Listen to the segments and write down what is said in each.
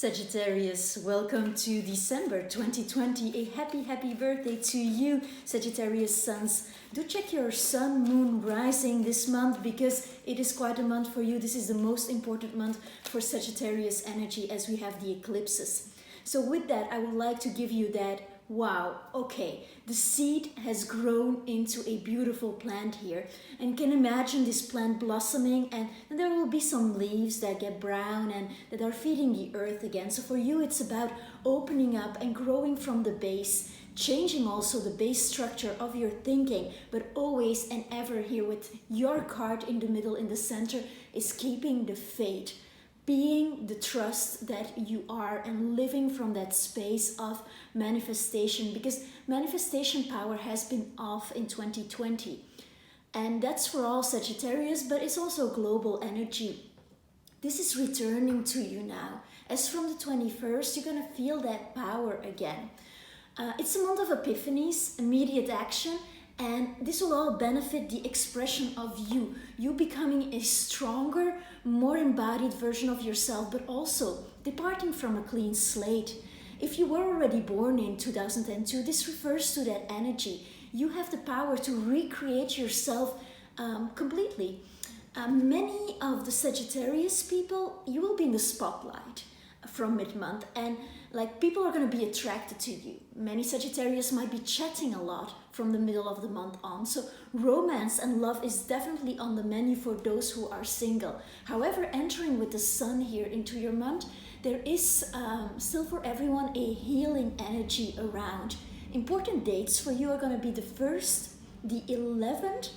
Sagittarius, welcome to December 2020. A happy birthday to you, Sagittarius Suns. Do check your sun, moon, rising this month because it is quite a month for you. This is the most important month for Sagittarius energy as we have the eclipses. So with that, I would like to give you that, wow, okay, the seed has grown into a beautiful plant here. And you can imagine this plant blossoming and there will be some leaves that get brown and that are feeding the earth again. So for you, it's about opening up and growing from the base, changing also the base structure of your thinking, but always and ever here with your card in the middle, in the center, is keeping the faith. Being the trust that you are and living from that space of manifestation, because manifestation power has been off in 2020, and that's for all Sagittarius, but it's also global energy. This is returning to you now. As from the 21st, you're going to feel that power again. It's a month of epiphanies, immediate action, and this will all benefit the expression of you becoming a stronger, more embodied version of yourself, but also departing from a clean slate. If you were already born in 2002, this refers to that energy. You have the power to recreate yourself completely. Many of the Sagittarius people, you will be in the spotlight from mid-month, and like people are going to be attracted to you. Many Sagittarius might be chatting a lot from the middle of the month on. So romance and love is definitely on the menu for those who are single. However, entering with the sun here into your month, there is still for everyone a healing energy around. Important dates for you are going to be the 1st, the 11th,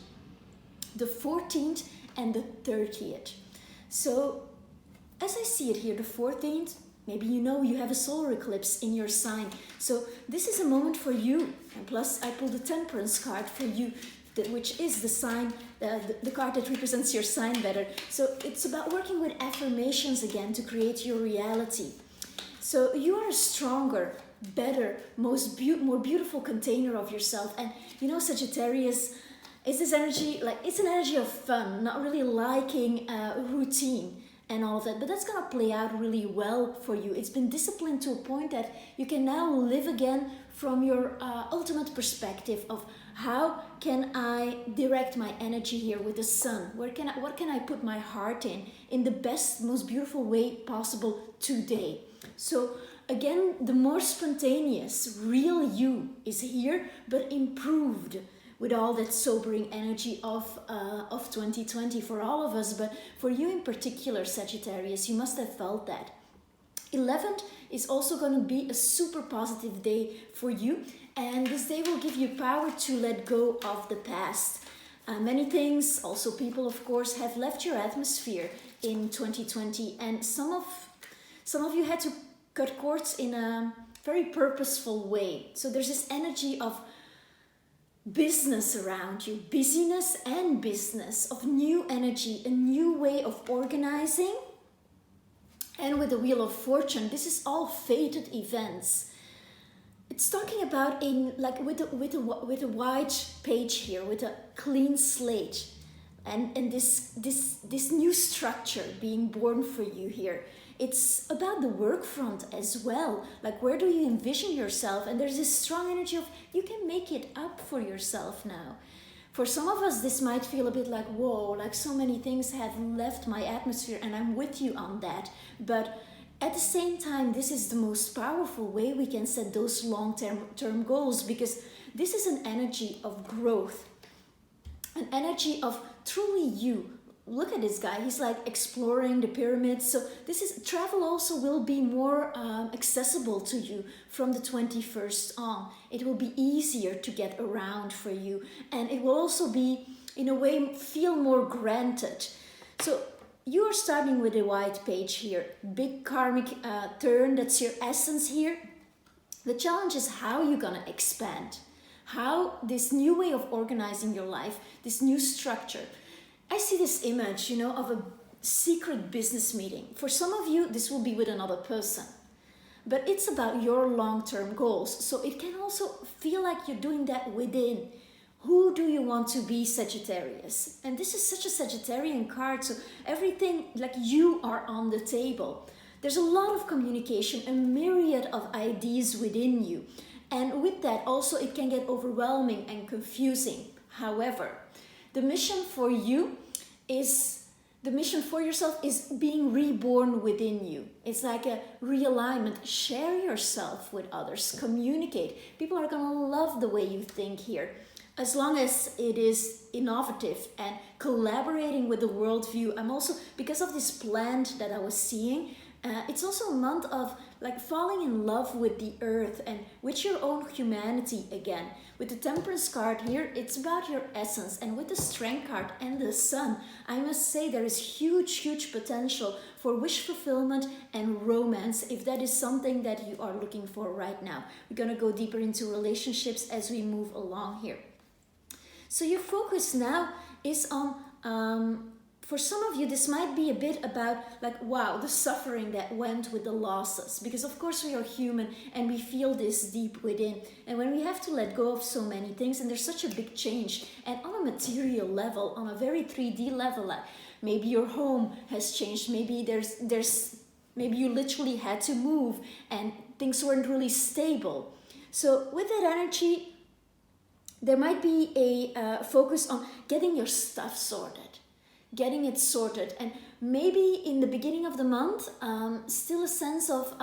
the 14th, and the 30th. So as I see it here, the 14th, maybe you know you have a solar eclipse in your sign. So this is a moment for you. And plus I pulled the Temperance card for you, which is the sign, the card that represents your sign better. So it's about working with affirmations again to create your reality. So you are a stronger, better, more beautiful container of yourself. And you know, Sagittarius is this energy, like it's an energy of fun, not really liking routine and all of that, but that's going to play out really well for you. It's been disciplined to a point that you can now live again from your ultimate perspective of how can I direct my energy here with the sun? What can I put my heart in the best, most beautiful way possible today? So again, the more spontaneous, real you is here, but improved with all that sobering energy of 2020 for all of us, but for you in particular, Sagittarius, you must have felt that. 11th is also going to be a super positive day for you, and this day will give you power to let go of the past. Many things, also people of course, have left your atmosphere in 2020, and some of you had to cut cords in a very purposeful way. So there's this energy of business around you, busyness and business, of new energy, a new way of organizing. And with the Wheel of Fortune, this is all fated events. It's talking about with a white page here, with a clean slate, and this new structure being born for you here. It's about the work front as well. Like, where do you envision yourself? And there's this strong energy of you can make it up for yourself now. For some of us, this might feel a bit like, whoa, like so many things have left my atmosphere, and I'm with you on that. But at the same time, this is the most powerful way we can set those long-term goals, because this is an energy of growth, an energy of truly you. Look at this guy, he's like exploring the pyramids. So travel also will be more accessible to you from the 21st on. It will be easier to get around for you, and it will also be, in a way, feel more granted. So you are starting with a white page here, big karmic turn, that's your essence here. The challenge is how you're gonna expand, how this new way of organizing your life, this new structure. I see this image, you know, of a secret business meeting. For some of you, this will be with another person, but it's about your long-term goals. So it can also feel like you're doing that within. Who do you want to be, Sagittarius? And this is such a Sagittarian card, so everything, like, you are on the table. There's a lot of communication, a myriad of ideas within you. And with that also it can get overwhelming and confusing. However, the mission for you is, the mission for yourself is being reborn within you. It's like a realignment. Share yourself with others, communicate. People are gonna love the way you think here. As long as it is innovative and collaborating with the worldview. I'm also, because of this plant that I was seeing, it's also a month of like falling in love with the earth and with your own humanity again. With the Temperance card here, it's about your essence. And with the Strength card and the Sun, I must say there is huge potential for wish fulfillment and romance, if that is something that you are looking for right now. We're going to go deeper into relationships as we move along here. So your focus now is on, for some of you, this might be a bit about like, wow, the suffering that went with the losses. Because of course we are human and we feel this deep within. And when we have to let go of so many things, and there's such a big change, and on a material level, on a very 3D level, like maybe your home has changed, maybe maybe you literally had to move and things weren't really stable. So with that energy, there might be a focus on getting your stuff sorted, getting it sorted, and maybe in the beginning of the month, still a sense of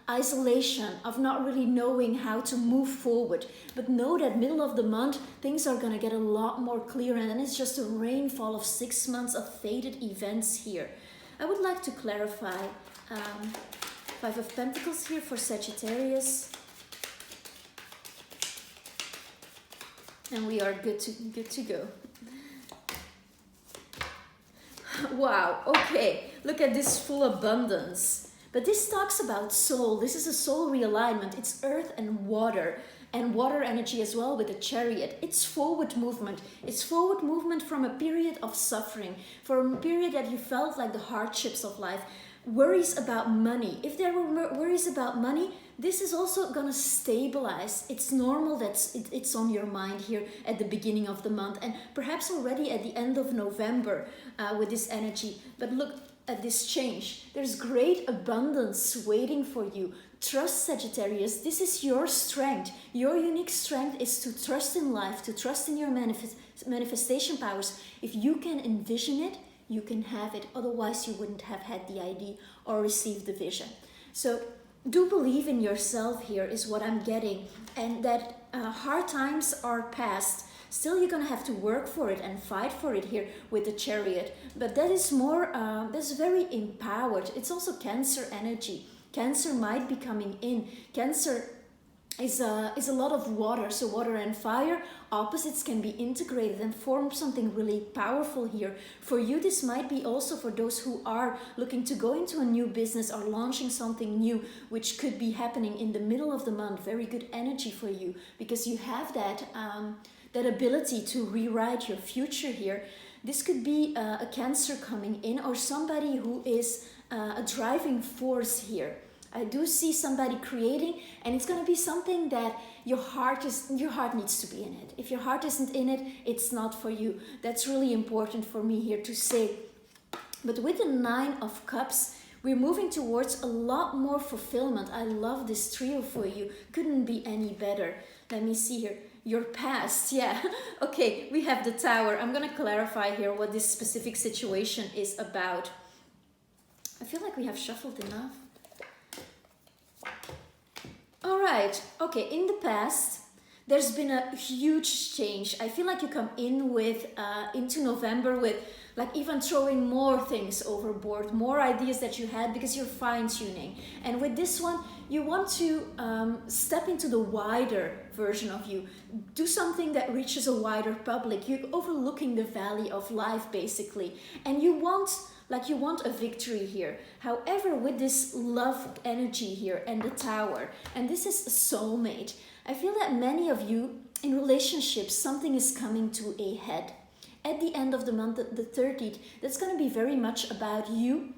isolation, of not really knowing how to move forward. But know that middle of the month, things are going to get a lot more clear, and then it's just a rainfall of 6 months of fated events here. I would like to clarify Five of Pentacles here for Sagittarius. And we are good to go. Wow, okay, look at this full abundance. But this talks about soul. This is a soul realignment. It's earth and water energy as well with the Chariot. It's forward movement. It's forward movement from a period of suffering, from a period that you felt like the hardships of life, worries about money. If there were worries about money, this is also going to stabilize. It's normal that it's on your mind here at the beginning of the month, and perhaps already at the end of November with this energy. But look at this change. There's great abundance waiting for you. Trust, Sagittarius. This is your strength. Your unique strength is to trust in life, to trust in your manifestation powers. If you can envision it, you can have it. Otherwise, you wouldn't have had the idea or received the vision. So do believe in yourself here is what I'm getting. And that hard times are past. Still, you're going to have to work for it and fight for it here with the Chariot. But that is more, that's very empowered. It's also Cancer energy. Cancer might be coming in. Cancer is a lot of water. So water and fire, opposites can be integrated and form something really powerful here. For you, this might be also for those who are looking to go into a new business or launching something new, which could be happening in the middle of the month. Very good energy for you, because you have that ability to rewrite your future here. This could be a Cancer coming in, or somebody who is a driving force here. I do see somebody creating, and it's going to be something that your heart needs to be in it. If your heart isn't in it, it's not for you. That's really important for me here to say. But with the Nine of Cups, we're moving towards a lot more fulfillment. I love this trio for you. Couldn't be any better. Let me see here. Your past, yeah. Okay, we have the Tower. I'm going to clarify here what this specific situation is about. I feel like we have shuffled enough. All right, okay, in the past, there's been a huge change. I feel like you come in with, into November with like even throwing more things overboard, more ideas that you had because you're fine-tuning. And with this one, you want to step into the wider version of you. Do something that reaches a wider public. You're overlooking the valley of life, basically. And you want a victory here. However, with this love energy here and the Tower, and this is a soulmate, I feel that many of you in relationships, something is coming to a head. At the end of the month, the 30th, that's going to be very much about you.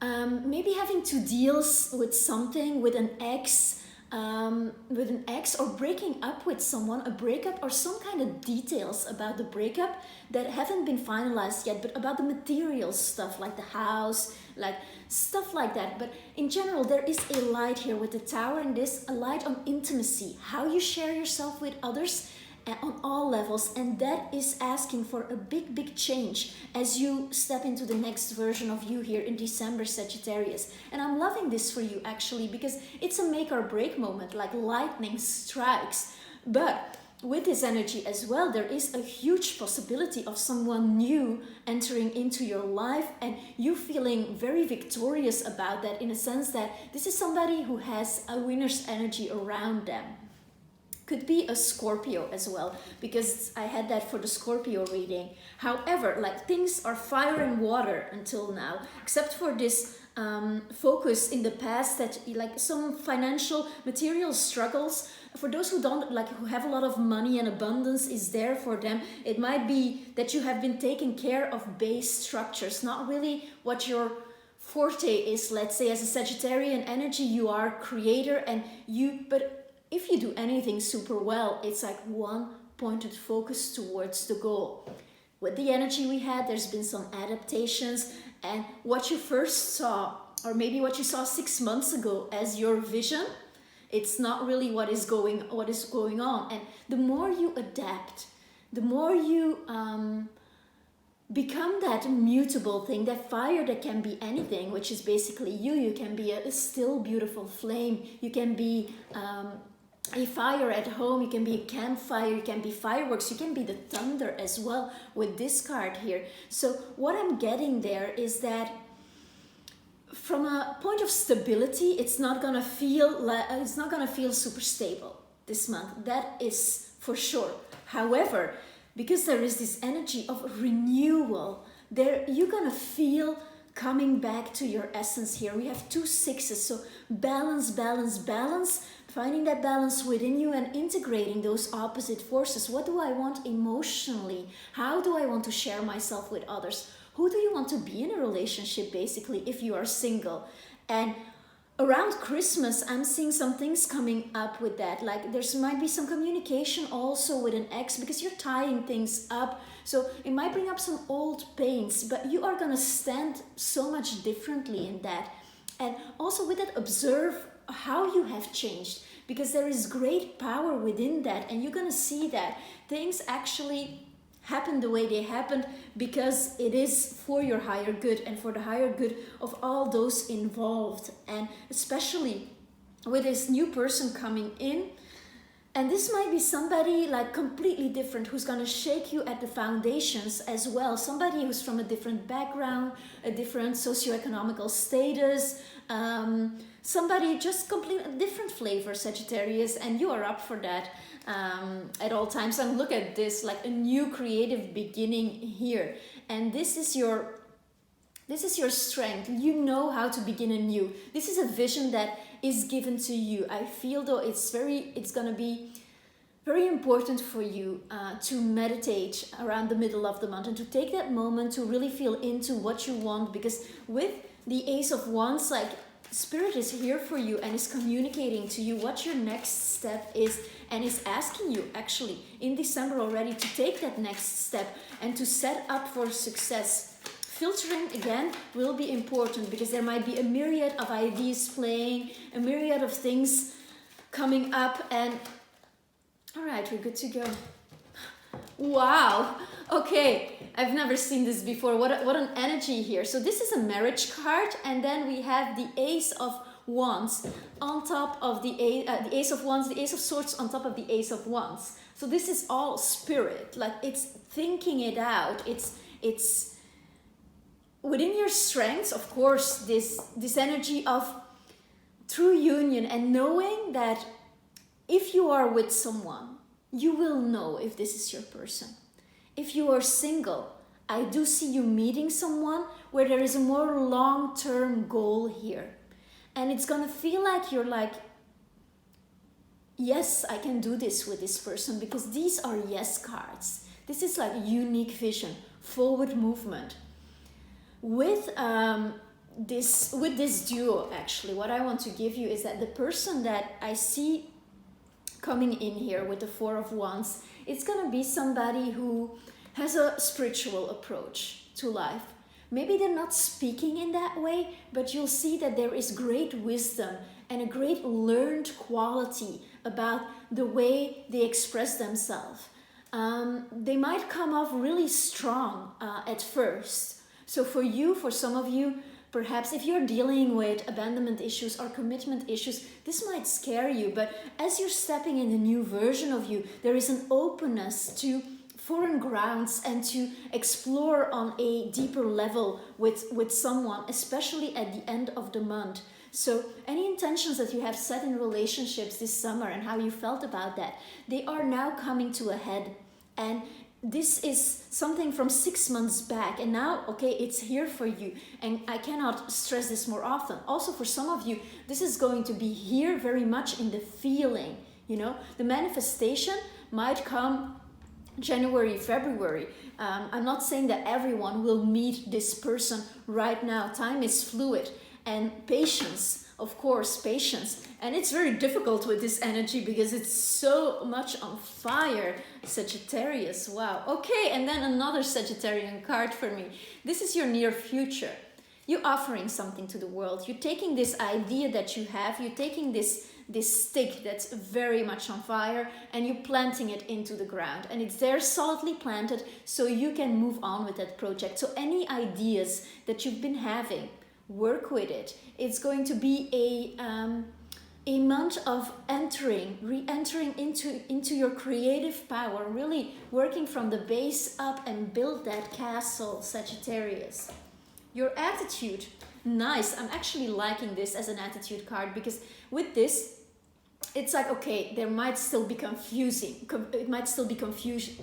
Maybe having to deal with something, with an ex, with an ex, or breaking up with someone, a breakup or some kind of details about the breakup that haven't been finalized yet, but about the material stuff like the house, like stuff like that. But in general, there is a light here with the Tower, and this a light on intimacy, how you share yourself with others on all levels, and that is asking for a big change as you step into the next version of you here in December, Sagittarius. And I'm loving this for you actually, because it's a make or break moment, like lightning strikes. But with this energy as well, there is a huge possibility of someone new entering into your life, and you feeling very victorious about that, in a sense that this is somebody who has a winner's energy around them. Could be a Scorpio as well, because I had that for the Scorpio reading. However, like, things are fire and water until now, except for this focus in the past that, like, some financial material struggles for those who don't, like, who have a lot of money and abundance is there for them. It might be that you have been taking care of base structures, not really what your forte is. Let's say as a Sagittarian energy, you are creator, and but if you do anything super well, it's like one pointed focus towards the goal. With the energy we had, there's been some adaptations, and what you first saw, or maybe what you saw 6 months ago as your vision, it's not really what is going on. And the more you adapt, the more you become that mutable thing, that fire that can be anything, which is basically you. You can be a still beautiful flame. You can be a fire at home, you can be a campfire, you can be fireworks, you can be the thunder as well with this card here. So what I'm getting there is that from a point of stability, it's not gonna feel super stable this month. That is for sure. However, because there is this energy of renewal, you're gonna feel coming back to your essence here. We have 2 sixes, so balance, finding that balance within you and integrating those opposite forces. What do I want emotionally? How do I want to share myself with others? Who do you want to be in a relationship, basically, if you are single? And around Christmas, I'm seeing some things coming up with that. Like, there might be some communication also with an ex, because you're tying things up. So it might bring up some old pains, but you are going to stand so much differently in that. And also with that, observe how you have changed, because there is great power within that. And you're going to see that things actually happen the way they happened because it is for your higher good and for the higher good of all those involved. And especially with this new person coming in, and this might be somebody like completely different who's going to shake you at the foundations as well. Somebody who's from a different background, a different socioeconomical status, somebody just completely different flavor, Sagittarius, and you are up for that at all times. And look at this, like a new creative beginning here. And this is your strength. You know how to begin anew. This is a vision that is given to you. I feel though it's gonna be very important for you to meditate around the middle of the month and to take that moment to really feel into what you want, because with the Ace of Wands, like, Spirit is here for you and is communicating to you what your next step is, and is asking you actually in December already to take that next step and to set up for success. Filtering again will be important, because there might be a myriad of ideas playing, a myriad of things coming up, and all right, we're good to go. Wow. Okay, I've never seen this before. What an energy here. So this is a marriage card, and then we have the Ace of Wands on top of the Ace of Wands, the Ace of Swords on top of the Ace of Wands. So this is all spirit, like it's thinking it out. It's within your strengths, of course, this energy of true union and knowing that if you are with someone, you will know if this is your person. If you are single, I do see you meeting someone where there is a more long-term goal here. And it's gonna feel like you're like, yes, I can do this with this person, because these are yes cards. This is like unique vision, forward movement. With with this duo, actually, what I want to give you is that the person that I see coming in here with the Four of Wands, it's gonna be somebody who has a spiritual approach to life. Maybe they're not speaking in that way, but you'll see that there is great wisdom and a great learned quality about the way they express themselves. They might come off really strong at first. So for some of you, perhaps if you're dealing with abandonment issues or commitment issues, this might scare you. But as you're stepping in a new version of you, there is an openness to foreign grounds and to explore on a deeper level with someone, especially at the end of the month. So any intentions that you have set in relationships this summer and how you felt about that, they are now coming to a head. And this is something from 6 months back, and now, okay, it's here for you. And I cannot stress this more often. Also, for some of you, this is going to be here very much in the feeling, you know. The manifestation might come January, February. I'm not saying that everyone will meet this person right now. Time is fluid. And patience, of course, patience. And it's very difficult with this energy because it's so much on fire. Sagittarius, wow. Okay, and then another Sagittarian card for me. This is your near future. You're offering something to the world. You're taking this idea that you have, you're taking this stick that's very much on fire, and you're planting it into the ground. And it's there solidly planted so you can move on with that project. So any ideas that you've been having, work with it. It's going to be a month of re-entering into your creative power, really working from the base up and build that castle, Sagittarius. Your attitude, nice. I'm actually liking this as an attitude card because with this, it's like, okay, there might still be confusing. It might still be confusing.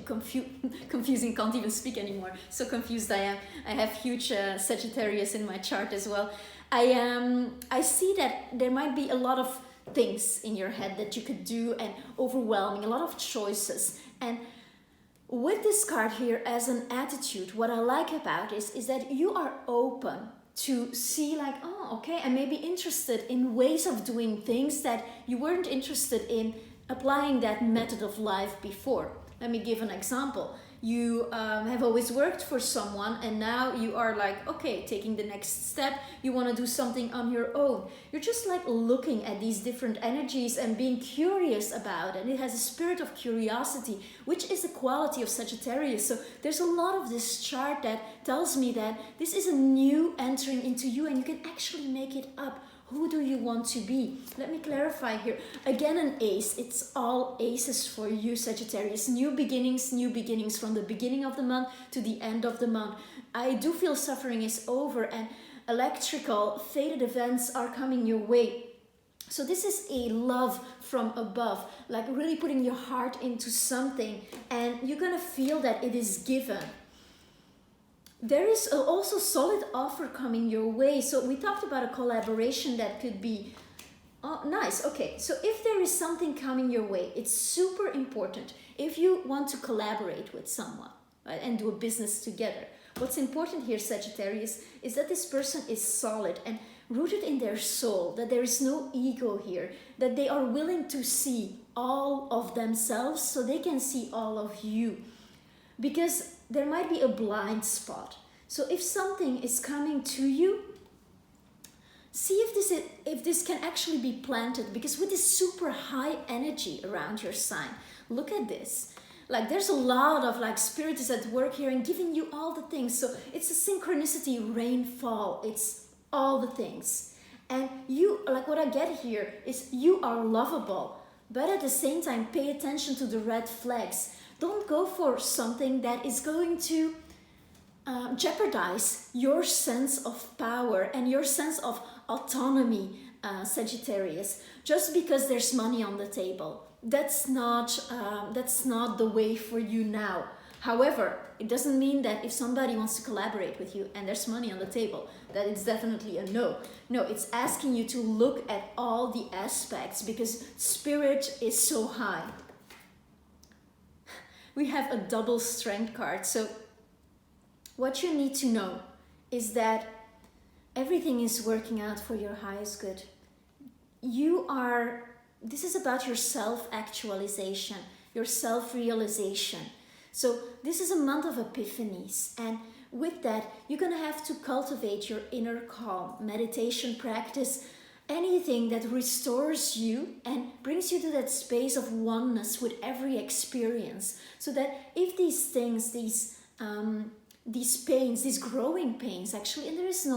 Can't even speak anymore. So confused I am. I have huge Sagittarius in my chart as well. I see that there might be a lot of things in your head that you could do and overwhelming, a lot of choices. And with this card here as an attitude, what I like about is that you are open to see like, oh, okay, I may be interested in ways of doing things that you weren't interested in applying that method of life before. Let me give an example. You have always worked for someone and now you are like, okay, taking the next step, you want to do something on your own. You're just like looking at these different energies and being curious about it. And it has a spirit of curiosity, which is the quality of Sagittarius. So there's a lot of this chart that tells me that this is a new entering into you and you can actually make it up. Who do you want to be? Let me clarify here. Again, an ace. It's all aces for you, Sagittarius. New beginnings from the beginning of the month to the end of the month. I do feel suffering is over and electrical, fated events are coming your way. So this is a love from above, like really putting your heart into something and you're going to feel that it is given. There is also solid offer coming your way. So we talked about a collaboration that could be nice. Okay, so if there is something coming your way, it's super important. If you want to collaborate with someone, right, and do a business together, what's important here, Sagittarius, is that this person is solid and rooted in their soul, that there is no ego here, that they are willing to see all of themselves so they can see all of you. Because there might be a blind spot. So if something is coming to you, see if this can actually be planted. Because with this super high energy around your sign, look at this. Like there's a lot of like spirit is at work here and giving you all the things. So it's a synchronicity, rainfall. It's all the things. And you, like what I get here is you are lovable. But at the same time, pay attention to the red flags. Don't go for something that is going to jeopardize your sense of power and your sense of autonomy, Sagittarius. Just because there's money on the table, that's not the way for you now. However, it doesn't mean that if somebody wants to collaborate with you and there's money on the table, that it's definitely a no. No, it's asking you to look at all the aspects because spirit is so high. We have a double strength card. So what you need to know is that everything is working out for your highest good. This is about your self-actualization, your self-realization. So this is a month of epiphanies, and with that, you're gonna have to cultivate your inner calm, meditation practice, anything that restores you and brings you to that space of oneness with every experience. So that if these things, these pains, these growing pains actually, and there is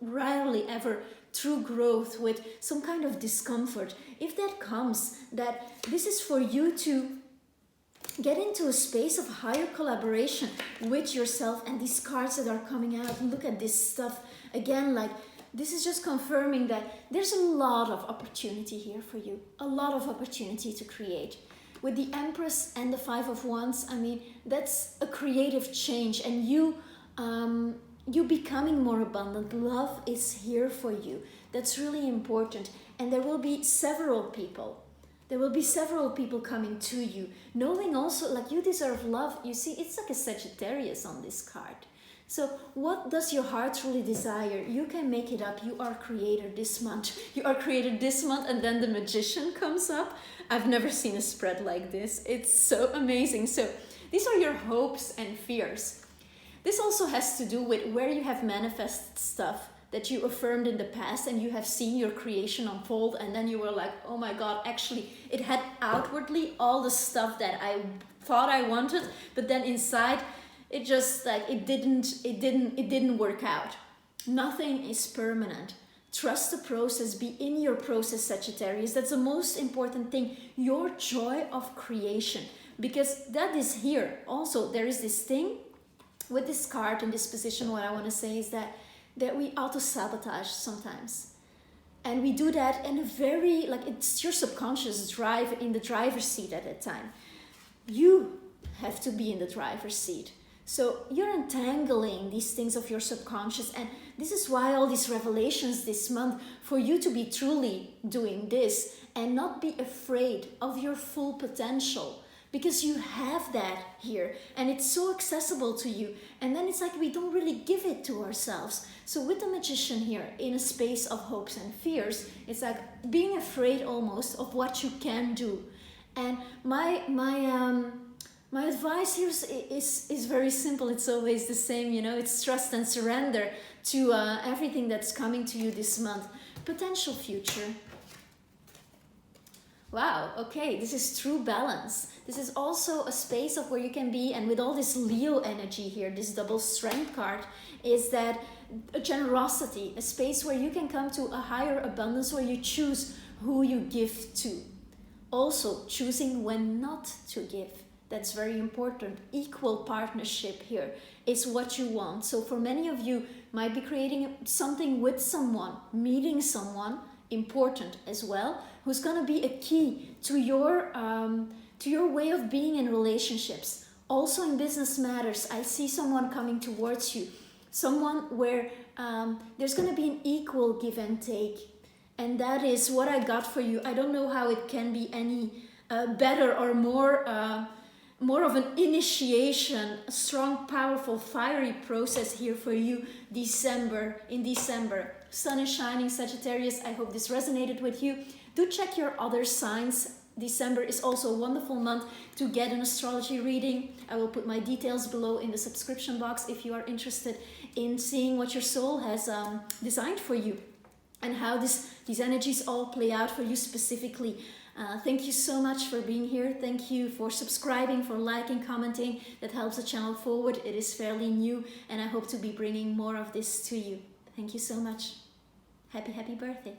rarely ever true growth with some kind of discomfort, if that comes, that this is for you to get into a space of higher collaboration with yourself. And these cards that are coming out, look at this stuff again, like this is just confirming that there's a lot of opportunity here for you, a lot of opportunity to create. With the Empress and the Five of Wands, I mean, that's a creative change, and you becoming more abundant. Love is here for you. That's really important. And there will be several people. There will be several people coming to you, knowing also like you deserve love. You see, it's like a Sagittarius on this card. So what does your heart really desire? You can make it up. You are creator this month. You are creator this month, and then the Magician comes up. I've never seen a spread like this. It's so amazing. So these are your hopes and fears. This also has to do with where you have manifested stuff that you affirmed in the past, and you have seen your creation unfold, and then you were like, oh my God, actually it had outwardly all the stuff that I thought I wanted, but then inside it just like it didn't work out. Nothing is permanent. Trust the process. Be in your process, Sagittarius. That's the most important thing. Your joy of creation, because that is here. Also, there is this thing with this card in this position. What I want to say is that we auto-sabotage sometimes. And we do that in a very, like, it's your subconscious drive in the driver's seat at that time. You have to be in the driver's seat. So you're entangling these things of your subconscious, and this is why all these revelations this month, for you to be truly doing this and not be afraid of your full potential, because you have that here and it's so accessible to you. And then it's like we don't really give it to ourselves. So with the Magician here in a space of hopes and fears, it's like being afraid almost of what you can do. And my advice here is very simple. It's always the same, you know, it's trust and surrender to everything that's coming to you this month. Potential future. Wow, okay, this is true balance. This is also a space of where you can be, and with all this Leo energy here, this double strength card, is that a generosity, a space where you can come to a higher abundance, where you choose who you give to. Also, choosing when not to give. That's very important. Equal partnership here is what you want. So for many of you, might be creating something with someone, meeting someone important as well, who's going to be a key to your way of being in relationships. Also in business matters, I see someone coming towards you, someone where there's going to be an equal give and take. And that is what I got for you. I don't know how it can be any better or more of an initiation, a strong, powerful, fiery process here for you in December. Sun is shining, Sagittarius. I hope this resonated with you. Do check your other signs. December is also a wonderful month to get an astrology reading. I will put my details below in the subscription box if you are interested in seeing what your soul has designed for you and how these energies all play out for you specifically. Thank you so much for being here. Thank you for subscribing, for liking, commenting. That helps the channel forward. It is fairly new, and I hope to be bringing more of this to you. Thank you so much. Happy birthday.